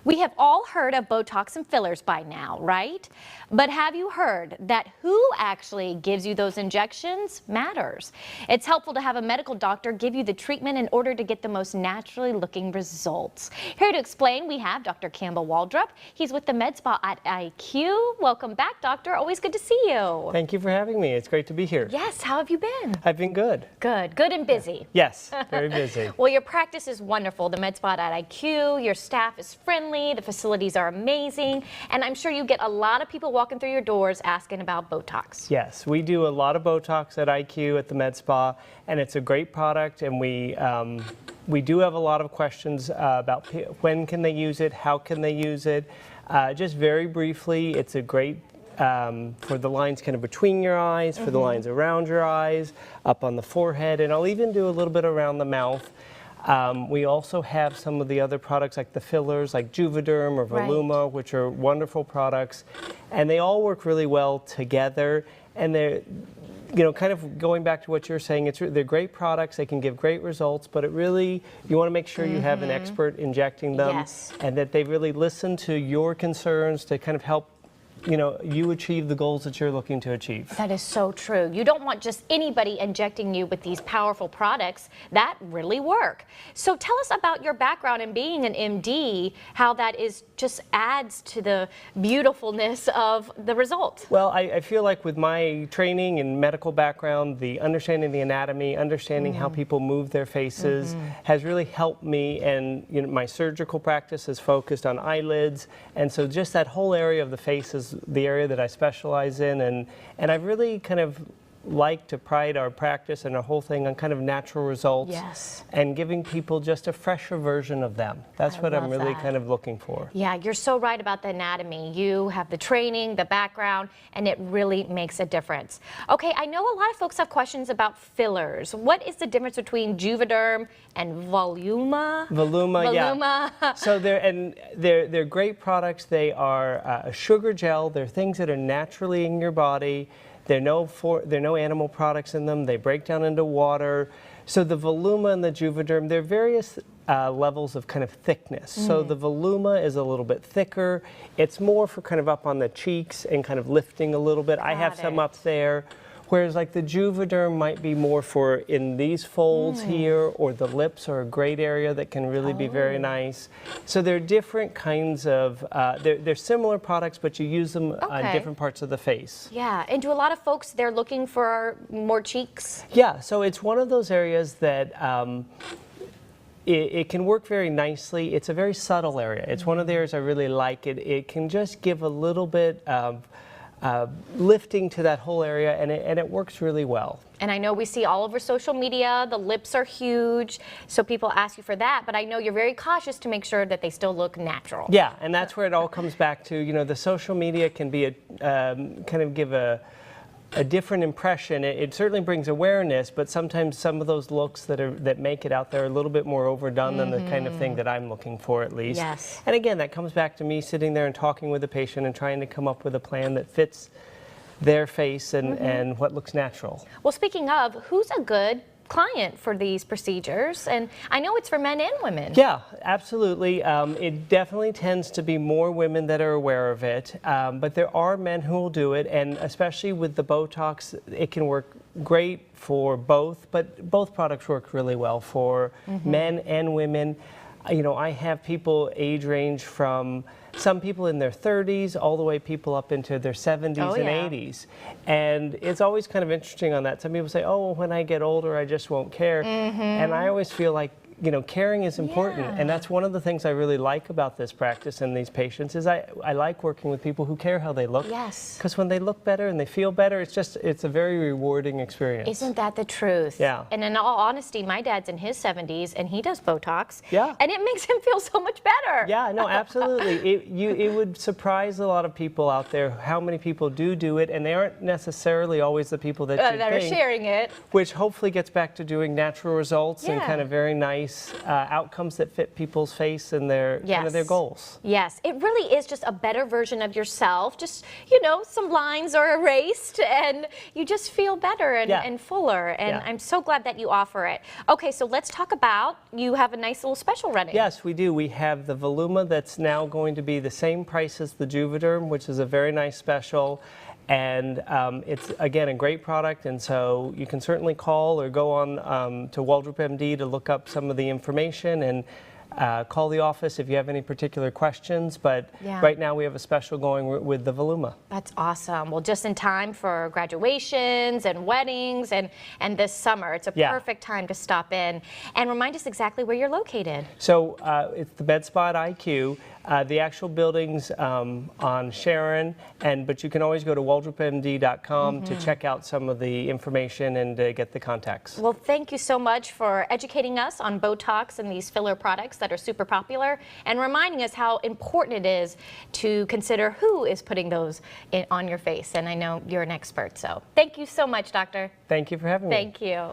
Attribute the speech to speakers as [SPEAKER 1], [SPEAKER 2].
[SPEAKER 1] We have all heard of Botox and fillers by now, right? But have you heard that who actually gives you those injections matters? It's helpful to have a medical doctor give you the treatment in order to get the most naturally looking results. Here to explain, we have Dr. Campbell Waldrop. He's with the MedSpa at IQ. Welcome back, doctor. Always good to see you.
[SPEAKER 2] Thank you for having me. It's great to be here.
[SPEAKER 1] Yes, how have you been?
[SPEAKER 2] I've been good.
[SPEAKER 1] Good and busy.
[SPEAKER 2] Yes, very busy.
[SPEAKER 1] Well, your practice is wonderful. The MedSpa at IQ, your staff is friendly, the facilities are amazing, and I'm sure you get a lot of people walking through your doors asking about Botox.
[SPEAKER 2] Yes, we do a lot of Botox at IQ at the MedSpa, and it's a great product, and we do have a lot of questions about when can they use it, how can they use it. Just very briefly, it's a great for the lines kind of between your eyes, for the lines around your eyes, up on the forehead, and I'll even do a little bit around the mouth. We also have some of the other products like the fillers, like Juvederm or Voluma, which are wonderful products, and they all work really well together. And they're, you know, kind of going back to what you're saying, they're great products. They can give great results, but you want to make sure you have an expert injecting them, and that they really listen to your concerns to kind of help you achieve the goals that you're looking to achieve.
[SPEAKER 1] That is so true. You don't want just anybody injecting you with these powerful products that really work. So tell us about your background in being an MD, how that just adds to the beautifulness of the results.
[SPEAKER 2] Well, I feel like with my training and medical background, the understanding the anatomy, understanding how people move their faces has really helped me, and my surgical practice is focused on eyelids, and so just that whole area of the face is the area that I specialize in, and I've really kind of like to pride our practice and our whole thing on kind of natural results and giving people just a fresher version of them. That's what I'm really kind of looking for.
[SPEAKER 1] Yeah, you're so right about the anatomy. You have the training, the background, and it really makes a difference. Okay, I know a lot of folks have questions about fillers. What is the difference between Juvederm and Voluma?
[SPEAKER 2] Voluma, yeah. So they're great products. They are a sugar gel. They're things that are naturally in your body. There are no animal products in them. They break down into water. So the Voluma and the Juvederm, they're various levels of kind of thickness. So the Voluma is a little bit thicker. It's more for kind of up on the cheeks and kind of lifting a little bit. I have some up there. Whereas like the Juvederm might be more for in these folds here, or the lips are a great area that can really be very nice. So they're different kinds of, they're similar products, but you use them on different parts of the face.
[SPEAKER 1] Yeah, and do a lot of folks, they're looking for more cheeks?
[SPEAKER 2] Yeah, so it's one of those areas that it can work very nicely. It's a very subtle area. It's one of the areas I really like. It can just give a little bit of lifting to that whole area, and it works really well.
[SPEAKER 1] And I know we see all over social media, the lips are huge, so people ask you for that, but I know you're very cautious to make sure that they still look natural.
[SPEAKER 2] Yeah, and that's where it all comes back to, the social media can be kind of give a different impression. It certainly brings awareness, but sometimes some of those looks that make it out there are a little bit more overdone than the kind of thing that I'm looking for, at least.
[SPEAKER 1] Yes.
[SPEAKER 2] And again, that comes back to me sitting there and talking with the patient and trying to come up with a plan that fits their face and what looks natural.
[SPEAKER 1] Well, speaking of, who's a good client for these procedures? And I know it's for men and women.
[SPEAKER 2] Yeah, absolutely. It definitely tends to be more women that are aware of it, but there are men who will do it, and especially with the Botox, it can work great for both, but both products work really well for men and women. I have people age range from some people in their 30s all the way people up into their 70s and 80s. And it's always kind of interesting on that. Some people say, oh, when I get older, I just won't care. And I always feel like, caring is important. And that's one of the things I really like about this practice and these patients is I like working with people who care how they look.
[SPEAKER 1] Yes.
[SPEAKER 2] Because when they look better and they feel better, it's a very rewarding experience.
[SPEAKER 1] Isn't that the truth?
[SPEAKER 2] Yeah.
[SPEAKER 1] And in all honesty, my dad's in his 70s and he does Botox.
[SPEAKER 2] Yeah.
[SPEAKER 1] And it makes him feel so much better.
[SPEAKER 2] Yeah, no, absolutely. It would surprise a lot of people out there how many people do it, and they aren't necessarily always the people that
[SPEAKER 1] are sharing it.
[SPEAKER 2] Which hopefully gets back to doing natural results and kind of very nice nice outcomes that fit people's face and their kind of their goals.
[SPEAKER 1] Yes, it really is just a better version of yourself. Just, you know, some lines are erased and you just feel better and fuller. And I'm so glad that you offer it. Okay, so let's talk about, you have a nice little special running.
[SPEAKER 2] Yes, we do. We have the Voluma that's now going to be the same price as the Juvederm, which is a very nice special. And it's, again, a great product, and so you can certainly call or go on to Waldrop M.D. to look up some of the information, and call the office if you have any particular questions. But right now we have a special going with the Voluma.
[SPEAKER 1] That's awesome. Well, just in time for graduations and weddings and this summer. It's a perfect time to stop in. And remind us exactly where you're located.
[SPEAKER 2] So it's the MedSpa at IQ. The actual building's on Sharon, but you can always go to waldropmd.com to check out some of the information and get the contacts.
[SPEAKER 1] Well, thank you so much for educating us on Botox and these filler products that are super popular, and reminding us how important it is to consider who is putting those on your face. And I know you're an expert, so thank you so much, Doctor.
[SPEAKER 2] Thank you for having me.
[SPEAKER 1] Thank you.